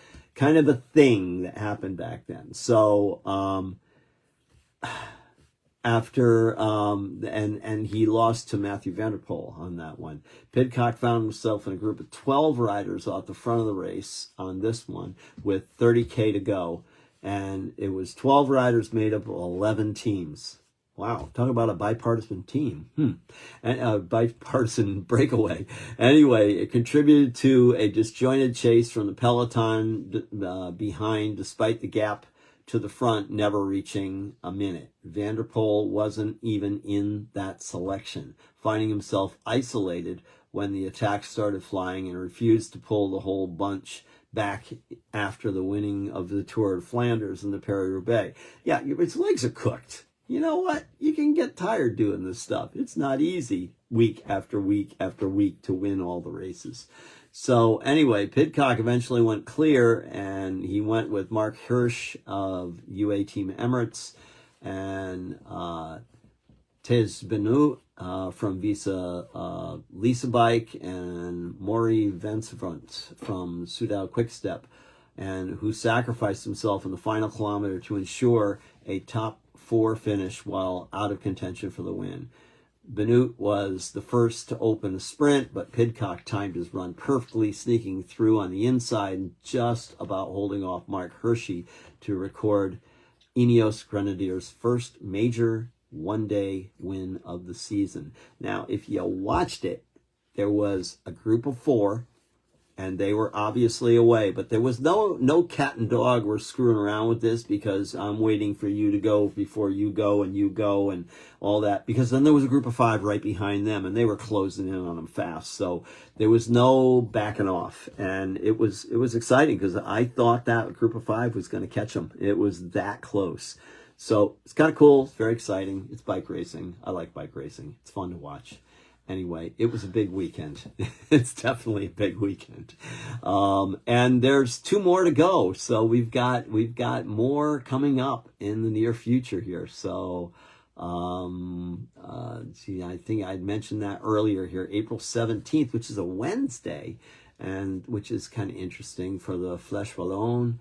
thing that happened back then. So after and he lost to Matthew van der Poel on that one. Pidcock found himself in a group of 12 riders off the front of the race on this one with 30K to go, and it was 12 riders made up of 11 teams. Wow, talk about a bipartisan team. And a bipartisan breakaway. Anyway, it contributed to a disjointed chase from the peloton behind, despite the gap to the front never reaching a minute. Van der Poel wasn't even in that selection, finding himself isolated when the attacks started flying, and refused to pull the whole bunch back after the winning of the Tour of Flanders and the Paris-Roubaix. Yeah, his legs are cooked. You know what? You can get tired doing this stuff. It's not easy week after week after week to win all the races. So anyway, Pidcock eventually went clear, and he went with Mark Hirsch of UA Team Emirates, and Tez Benoit from Visa Lisa Bike, and Maury Vansevant from Soudal Quickstep, and who sacrificed himself in the final kilometer to ensure a top 4 finish while out of contention for the win. Benoit was the first to open the sprint, but Pidcock timed his run perfectly, sneaking through on the inside and just about holding off Mark Hershey to record Ineos Grenadiers' first major one-day win of the season. Now, if you watched it, there was a group of 4, and they were obviously away, but there was no cat and dog. We're screwing around with this because I'm waiting for you to go before you go and all that, because then there was a group of 5 right behind them, and they were closing in on them fast. So there was no backing off, and it was exciting because I thought that group of 5 was going to catch them. It was that close. So it's kind of cool. It's very exciting. It's bike racing. I like bike racing. It's fun to watch. Anyway, it was a big weekend. It's definitely a big weekend. And there's 2 more to go. So we've got more coming up in the near future here. So, I think I'd mentioned that earlier here, April 17th, which is a Wednesday, and which is kind of interesting for the Flèche Wallonne.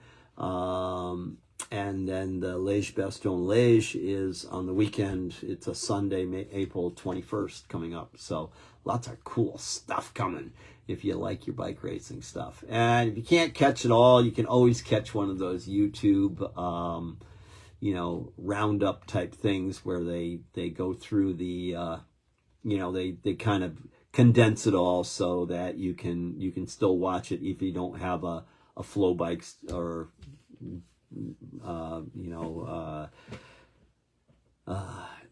And then the Liège-Bastogne-Liège is on the weekend. It's a Sunday, April 21st coming up. So lots of cool stuff coming if you like your bike racing stuff. And if you can't catch it all, you can always catch one of those YouTube, roundup type things where they go through the, they kind of condense it all so that you can still watch it if you don't have a Flow Bikes or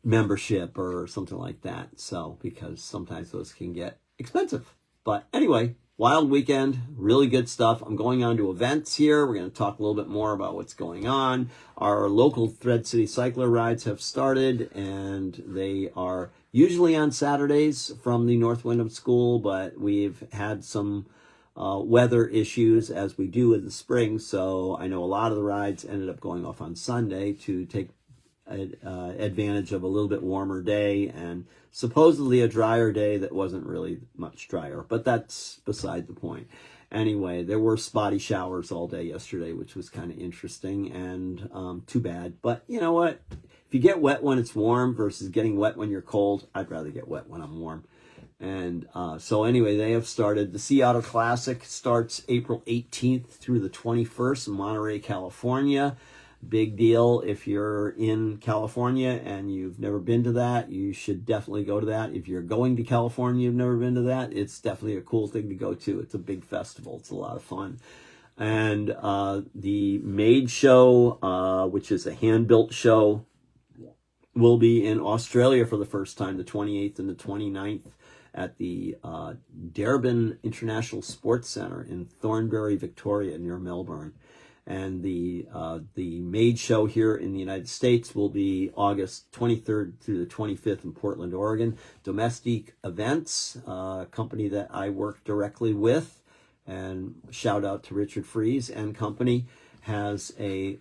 membership or something like that. So, because sometimes those can get expensive. But anyway, wild weekend, really good stuff. I'm going on to events here. We're going to talk a little bit more about what's going on. Our local Thread City Cycler rides have started, and they are usually on Saturdays from the North Wyndham School, but we've had some weather issues as we do in the spring, so I know a lot of the rides ended up going off on Sunday to take advantage of a little bit warmer day and supposedly a drier day that wasn't really much drier, but that's beside the point. Anyway, there were spotty showers all day yesterday, which was kind of interesting and too bad. But you know what? If you get wet when it's warm versus getting wet when you're cold, I'd rather get wet when I'm warm. And so anyway, they have started. The Sea Otter Classic starts April 18th through the 21st in Monterey, California. Big deal. If you're in California and you've never been to that, you should definitely go to that. If you're going to California, you've never been to that, it's definitely a cool thing to go to. It's a big festival. It's a lot of fun. And the Maid Show, which is a hand-built show, will be in Australia for the first time, the 28th and the 29th at the Darebin International Sports Center in Thornbury, Victoria, near Melbourne. And the Maid Show here in the United States will be August 23rd through the 25th in Portland, Oregon. Domestic Events, a company that I work directly with, and shout out to Richard Fries and company, has a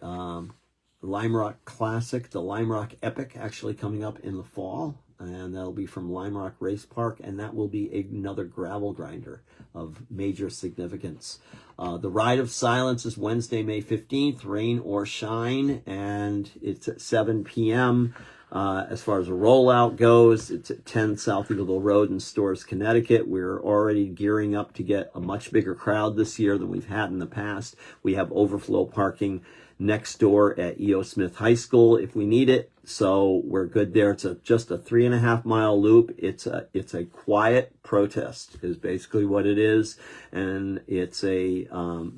Lime Rock Classic, the Lime Rock Epic, actually coming up in the fall. And that'll be from Lime Rock Race Park, and that will be another gravel grinder of major significance. The Ride of Silence is Wednesday, May 15th, rain or shine, and it's at 7 p.m. As far as the rollout goes, it's at 10 South Eagleville Road in Storrs, Connecticut. We're already gearing up to get a much bigger crowd this year than we've had in the past. We have overflow parking next door at E.O. Smith High School if we need it, so we're good there. It's just a 3.5 mile loop. It's a quiet protest is basically what it is, and it's a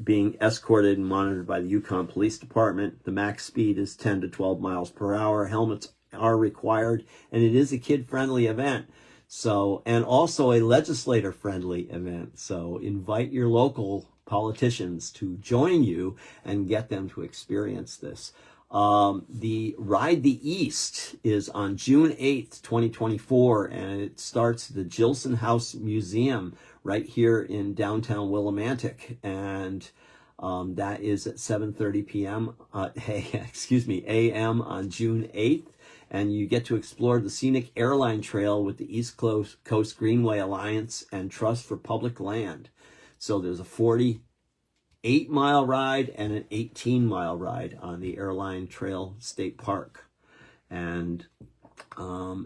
being escorted and monitored by the Yukon Police Department. The max speed is 10 to 12 miles per hour. Helmets are required, and it is a kid-friendly event. So, and also a legislator-friendly event. So invite your local politicians to join you and get them to experience this. The Ride the East is on June 8th, 2024, and it starts at the Gilson House Museum right here in downtown Willimantic. And that is at 7:30 p.m. a.m. on June 8th. And you get to explore the scenic airline trail with the East Coast Greenway Alliance and Trust for Public Land. So there's a 48-mile ride and an 18-mile ride on the Airline Trail State Park. And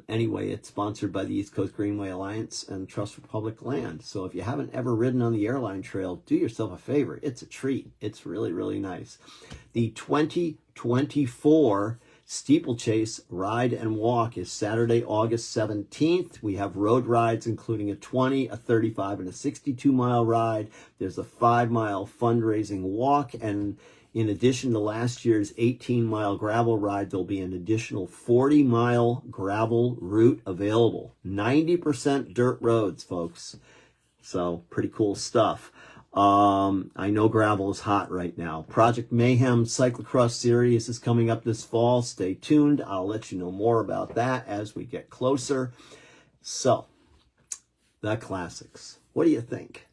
anyway, it's sponsored by the East Coast Greenway Alliance and Trust for Public Land. So if you haven't ever ridden on the Airline Trail, do yourself a favor. It's a treat. It's really, really nice. The 2024 Steeplechase Ride and Walk is Saturday, August 17th. We have road rides, including a 20, a 35, and a 62-mile ride. There's a 5-mile fundraising walk, and in addition to last year's 18-mile gravel ride, there'll be an additional 40-mile gravel route available. 90% dirt roads, folks. So pretty cool stuff. I know gravel is hot right now. Project Mayhem Cyclocross Series is coming up this fall. Stay tuned. I'll let you know more about that as we get closer. So, the classics. What do you think?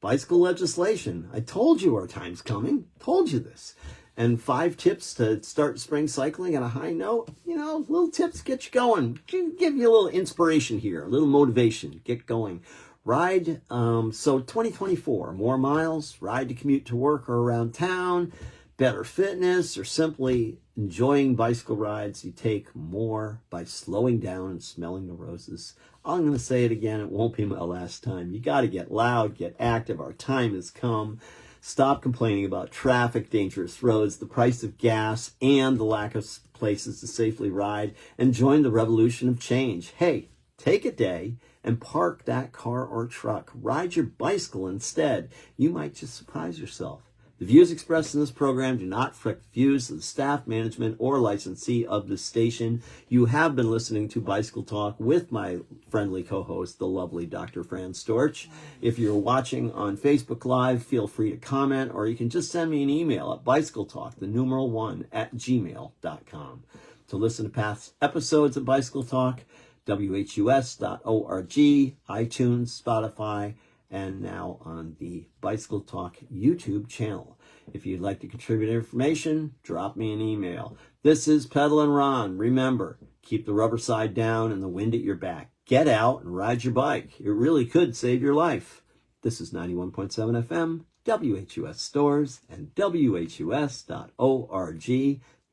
Bicycle legislation. I told you our time's coming. Told you this. And 5 tips to start spring cycling on a high note. You know, little tips get you going. Give you a little inspiration here, a little motivation. Get going. Ride, so 2024, more miles, ride to commute to work or around town, better fitness, or simply enjoying bicycle rides. You take more by slowing down and smelling the roses. I'm going to say it again. It won't be my last time. You got to get loud, get active. Our time has come. Stop complaining about traffic, dangerous roads, the price of gas, and the lack of places to safely ride, and join the revolution of change. Hey, take a day and park that car or truck. Ride your bicycle instead. You might just surprise yourself. The views expressed in this program do not reflect the views of the staff, management, or licensee of the station. You have been listening to Bicycle Talk with my friendly co-host, the lovely Dr. Fran Storch. If you're watching on Facebook Live, feel free to comment, or you can just send me an email at bicycletalk1@gmail.com. To listen to past episodes of Bicycle Talk, WHUS.org, iTunes, Spotify, and now on the Bicycle Talk YouTube channel. If you'd like to contribute information, drop me an email. This is Pedal and Ron. Remember, keep the rubber side down and the wind at your back. Get out and ride your bike. It really could save your life. This is 91.7 FM, WHUS Stores, and WHUS.org.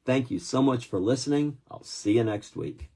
Thank you so much for listening. I'll see you next week.